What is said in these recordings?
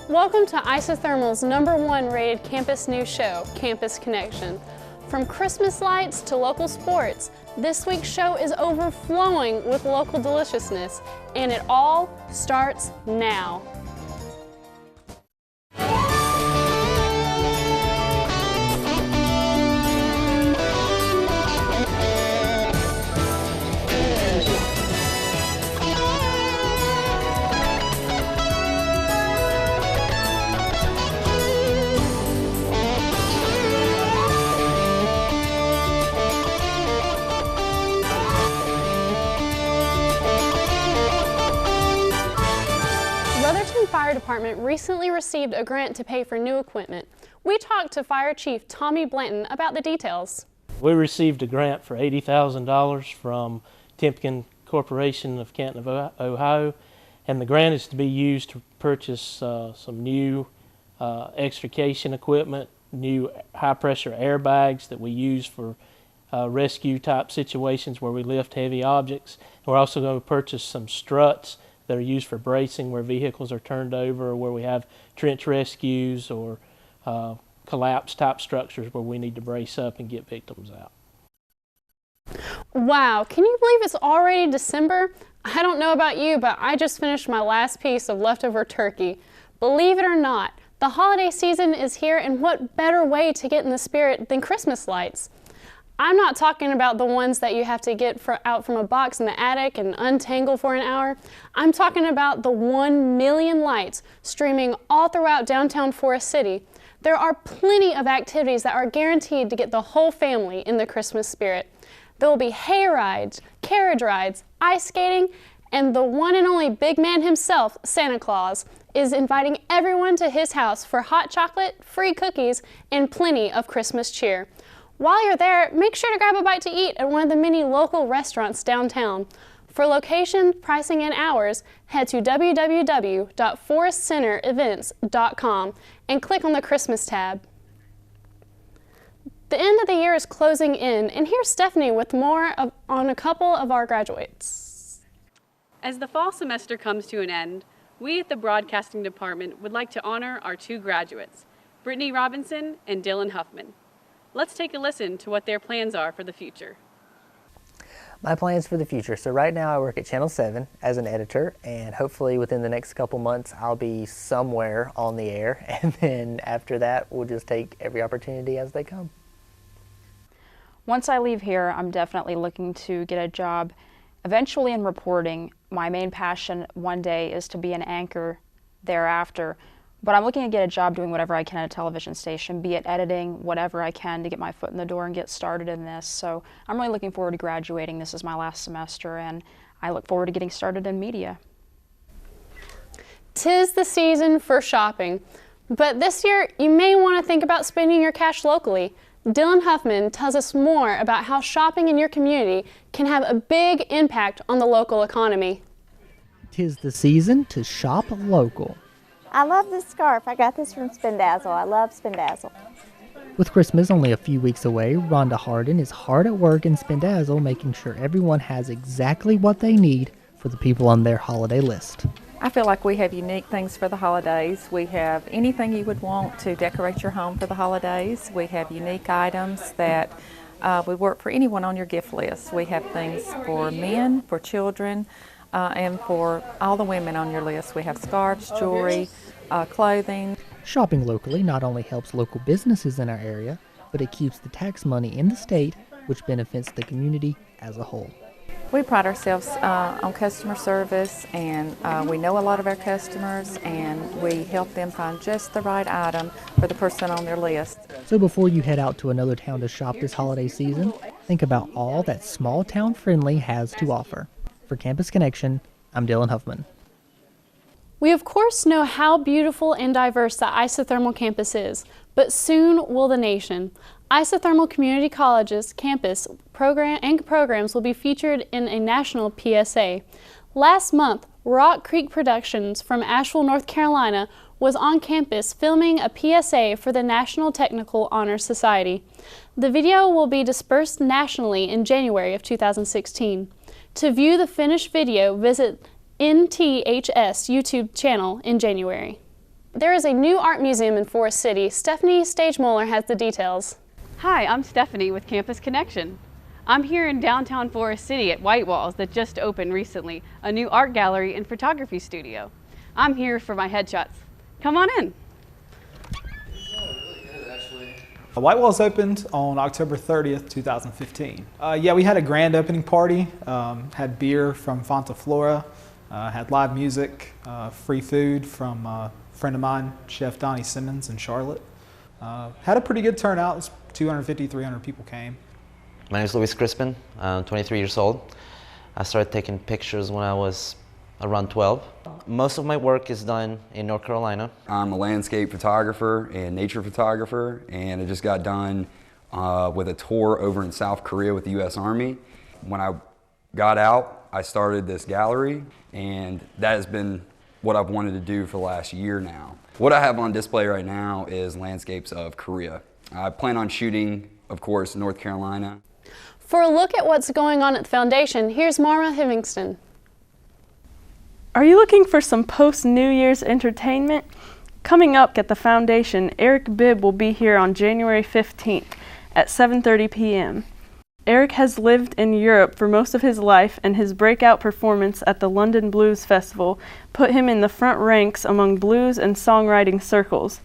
Welcome to Isothermal's #1 rated campus news show, Campus Connection. From Christmas lights to local sports, this week's show is overflowing with local deliciousness, and it all starts now. Brotherton Fire Department recently received a grant to pay for new equipment. We talked to Fire Chief Tommy Blanton about the details. We received a grant for $80,000 from Timken Corporation of Canton, Ohio, and the grant is to be used to purchase some new extrication equipment, new high-pressure airbags that we use for rescue-type situations where we lift heavy objects. And we're also going to purchase some struts that are used for bracing where vehicles are turned over, or where we have trench rescues or collapse-type structures where we need to brace up and get victims out. Wow, can you believe it's already December? I don't know about you, but I just finished my last piece of leftover turkey. Believe it or not, the holiday season is here, and what better way to get in the spirit than Christmas lights? I'm not talking about the ones that you have to get out from a box in the attic and untangle for an hour. I'm talking about the 1 million lights streaming all throughout downtown Forest City. There are plenty of activities that are guaranteed to get the whole family in the Christmas spirit. There will be hay rides, carriage rides, ice skating, and the one and only big man himself, Santa Claus, is inviting everyone to his house for hot chocolate, free cookies, and plenty of Christmas cheer. While you're there, make sure to grab a bite to eat at one of the many local restaurants downtown. For location, pricing, and hours, head to www.forestcenterevents.com and click on the Christmas tab. The end of the year is closing in, and here's Stephanie with more on a couple of our graduates. As the fall semester comes to an end, we at the Broadcasting Department would like to honor our 2 graduates, Brittany Robinson and Dylan Huffman. Let's take a listen to what their plans are for the future. My plans for the future. So right now I work at Channel 7 as an editor, and hopefully within the next couple months I'll be somewhere on the air, and then after that we'll just take every opportunity as they come. Once I leave here, I'm definitely looking to get a job eventually in reporting. My main passion one day is to be an anchor thereafter. But I'm looking to get a job doing whatever I can at a television station, be it editing, whatever I can to get my foot in the door and get started in this. So I'm really looking forward to graduating. This is my last semester, and I look forward to getting started in media. 'Tis the season for shopping, but this year you may want to think about spending your cash locally. Dylan Huffman tells us more about how shopping in your community can have a big impact on the local economy. 'Tis the season to shop local. I love this scarf. I got this from Spindazzle. I love Spindazzle. With Christmas only a few weeks away, Rhonda Harden is hard at work in Spindazzle, making sure everyone has exactly what they need for the people on their holiday list. I feel like we have unique things for the holidays. We have anything you would want to decorate your home for the holidays. We have unique items that would work for anyone on your gift list. We have things for men, for children, and for all the women on your list. We have scarves, jewelry, clothing. Shopping locally not only helps local businesses in our area, but it keeps the tax money in the state, which benefits the community as a whole. We pride ourselves on customer service, and we know a lot of our customers, and we help them find just the right item for the person on their list. So before you head out to another town to shop this holiday season, think about all that Small Town Friendly has to offer. For Campus Connection, I'm Dylan Huffman. We of course know how beautiful and diverse the Isothermal campus is, but soon will the nation. Isothermal Community College's campus programs will be featured in a national PSA. Last month, Rock Creek Productions from Asheville, North Carolina was on campus filming a PSA for the National Technical Honor Society. The video will be dispersed nationally in January of 2016. To view the finished video, visit NTHS YouTube channel in January. There is a new art museum in Forest City. Stephanie Stage-Moeller has the details. Hi, I'm Stephanie with Campus Connection. I'm here in downtown Forest City at White Walls that just opened recently, a new art gallery and photography studio. I'm here for my headshots. Come on in. White Walls opened on October 30th, 2015. Yeah, we had a grand opening party, had beer from Fonta Flora, had live music, free food from a friend of mine, Chef Donnie Simmons in Charlotte. Had a pretty good turnout. It was 250, 300 people came. My name is Luis Crispin. I'm 23 years old. I started taking pictures when I was around 12. Most of my work is done in North Carolina. I'm a landscape photographer and nature photographer, and it just got done with a tour over in South Korea with the U.S. Army. When I got out, I started this gallery, and that has been what I've wanted to do for the last year now. What I have on display right now is landscapes of Korea. I plan on shooting, of course, North Carolina. For a look at what's going on at the foundation, here's Marma Hivingston. Are you looking for some post-New Year's entertainment? Coming up at the foundation, Eric Bibb will be here on January 15th at 7:30 p.m. Eric has lived in Europe for most of his life, and his breakout performance at the London Blues Festival put him in the front ranks among blues and songwriting circles.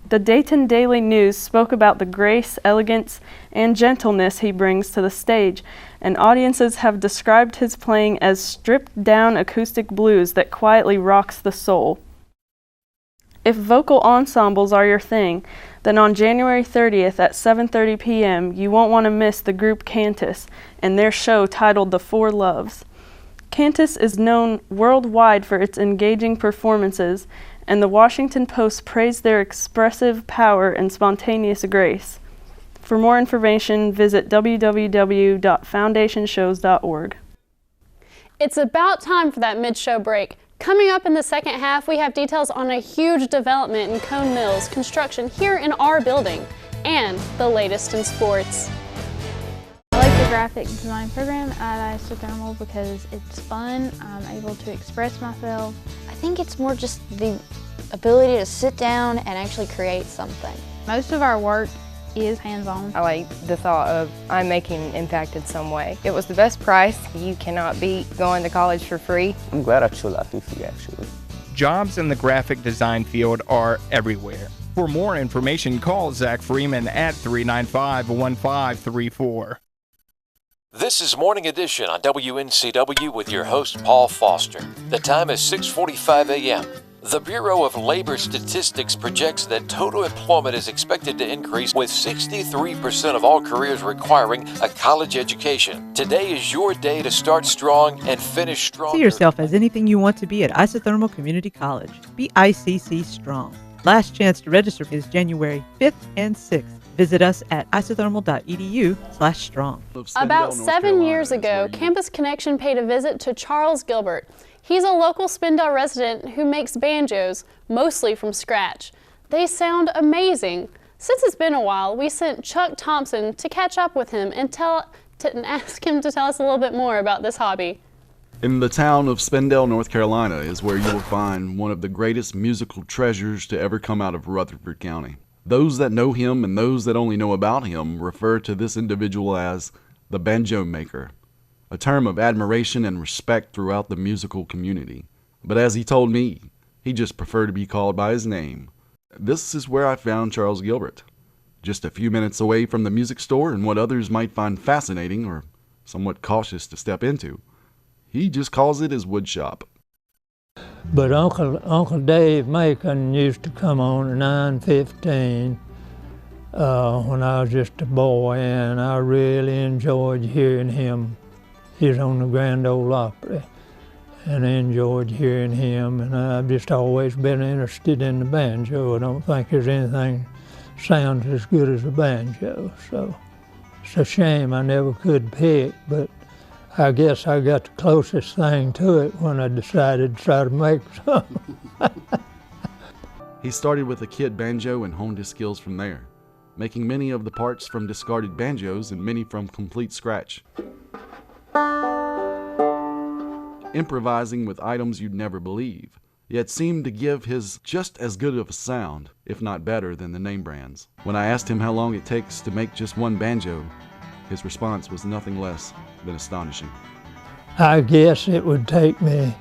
The Dayton Daily News spoke about the grace, elegance, and gentleness he brings to the stage, and audiences have described his playing as stripped-down acoustic blues that quietly rocks the soul. If vocal ensembles are your thing, then on January 30th at 7:30 p.m. you won't want to miss the group Cantus and their show titled The Four Loves. Cantus is known worldwide for its engaging performances, and the Washington Post praised their expressive power and spontaneous grace. For more information, visit www.foundationshows.org. It's about time for that mid-show break. Coming up in the second half, we have details on a huge development in Cone Mills construction here in our building, and the latest in sports. I like the graphic design program at Isothermal because it's fun. I'm able to express myself. I think it's more just the ability to sit down and actually create something. Most of our work is hands-on. I like the thought of I'm making an impact in some way. It was the best price. You cannot beat going to college for free. I'm glad I chose ITC actually. Jobs in the graphic design field are everywhere. For more information, call Zach Freeman at 395-1534. This is Morning Edition on WNCW with your host, Paul Foster. The time is 6:45 a.m. The Bureau of Labor Statistics projects that total employment is expected to increase with 63% of all careers requiring a college education. Today is your day to start strong and finish strong. See yourself as anything you want to be at Isothermal Community College. Be ICC strong. Last chance to register is January 5th and 6th. Visit us at isothermal.edu/strong. About 7 years ago, Campus Connection paid a visit to Charles Gilbert. He's a local Spindale resident who makes banjos, mostly from scratch. They sound amazing. Since it's been a while, we sent Chuck Thompson to catch up with him and ask him to tell us a little bit more about this hobby. In the town of Spindale, North Carolina is where you will find one of the greatest musical treasures to ever come out of Rutherford County. Those that know him and those that only know about him refer to this individual as the Banjo Maker, a term of admiration and respect throughout the musical community. But as he told me, he just preferred to be called by his name. This is where I found Charles Gilbert, just a few minutes away from the music store and what others might find fascinating or somewhat cautious to step into. He just calls it his wood shop. But Uncle Dave Macon used to come on at 9:15 when I was just a boy, and I really enjoyed hearing him. He's on the Grand Ole Opry, and I enjoyed hearing him, and I've just always been interested in the banjo. I don't think there's anything sounds as good as a banjo, so it's a shame I never could pick, but I guess I got the closest thing to it when I decided to try to make some. He started with a kid banjo and honed his skills from there, making many of the parts from discarded banjos and many from complete scratch. Improvising with items you'd never believe, yet seemed to give his just as good of a sound, if not better, than the name brands. When I asked him how long it takes to make just one banjo, his response was nothing less than astonishing. I guess it would take me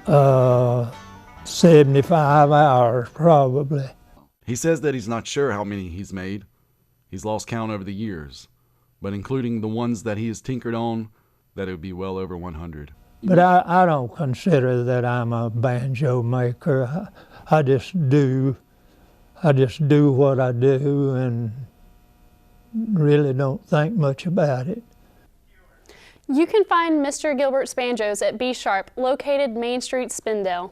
75 hours probably. He says that he's not sure how many he's made. He's lost count over the years, but including the ones that he has tinkered on, that it would be well over 100. But I don't consider that I'm a banjo maker. I just do what I do and really don't think much about it. You can find Mr. Gilbert's Banjos at B Sharp, located Main Street, Spindale.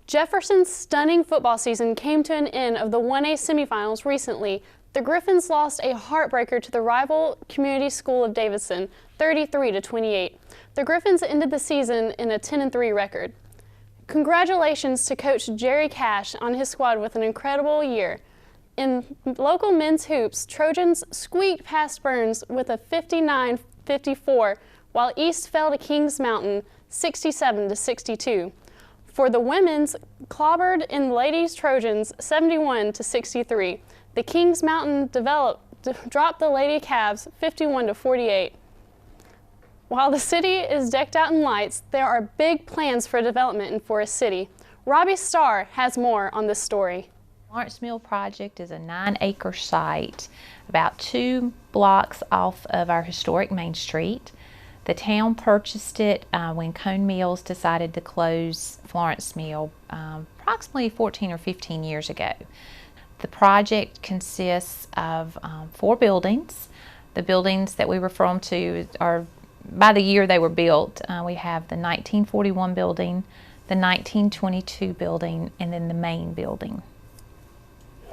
Jefferson's stunning football season came to an end of the 1A semifinals recently. The Griffins lost a heartbreaker to the rival community school of Davidson, 33-28. The Griffins ended the season in a 10-3 record. Congratulations to Coach Jerry Cash on his squad with an incredible year. In local men's hoops, Trojans squeaked past Burns with a 59-54, while East fell to Kings Mountain 67-62. For the women's, clobbered in ladies Trojans 71-63. The Kings Mountain dropped the Lady Cavs 51-48. While the city is decked out in lights, there are big plans for development in Forest City. Robbie Starr has more on this story. Lawrence Mill Project is a 9-acre site about 2 blocks off of our historic Main Street. The town purchased it when Cone Mills decided to close Florence Mill approximately 14 or 15 years ago. The project consists of 4 buildings. The buildings that we refer them to are, by the year they were built, we have the 1941 building, the 1922 building, and then the main building.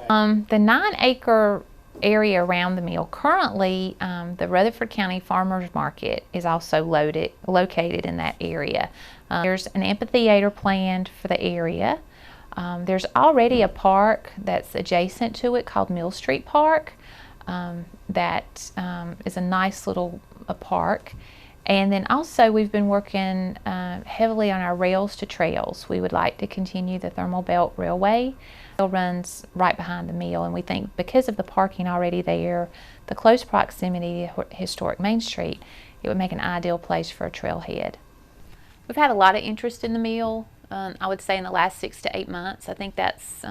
The 9-acre area around the mill, currently the Rutherford County Farmers Market is also located in that area. There's an amphitheater planned for the area. There's already a park that's adjacent to it called Mill Street Park. That is a nice little park. And then also we've been working heavily on our rails to trails. We would like to continue the Thermal Belt Railway. It runs right behind the mill, and we think because of the parking already there, the close proximity to historic Main Street, it would make an ideal place for a trailhead. We've had a lot of interest in the mill, I would say in the last 6 to 8 months. I think that's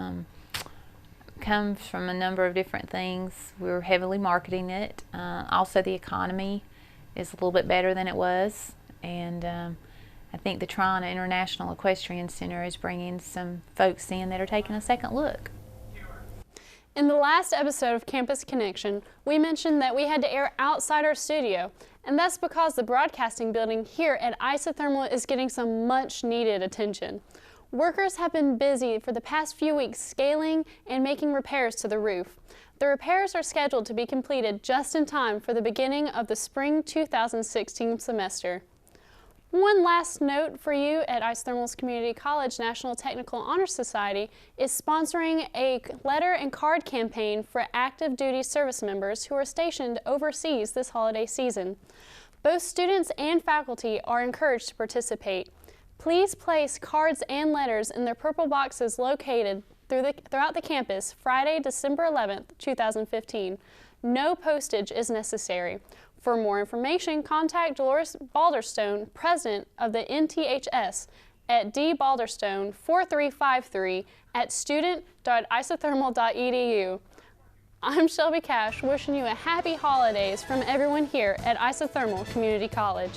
comes from a number of different things. We're heavily marketing it. Also the economy is a little bit better than it was, and I think the Trina International Equestrian Center is bringing some folks in that are taking a second look. In the last episode of Campus Connection, we mentioned that we had to air outside our studio, and that's because the broadcasting building here at Isothermal is getting some much needed attention. Workers have been busy for the past few weeks scaling and making repairs to the roof. The repairs are scheduled to be completed just in time for the beginning of the spring 2016 semester. One last note for you at Isothermal's Community College National Technical Honor Society is sponsoring a letter and card campaign for active duty service members who are stationed overseas this holiday season. Both students and faculty are encouraged to participate. Please place cards and letters in their purple boxes located throughout the campus Friday, December 11th, 2015. No postage is necessary. For more information, contact Dolores Balderstone, President of the NTHS, at dbalderstone4353 at student.isothermal.edu. I'm Shelby Cash, wishing you a happy holidays from everyone here at Isothermal Community College.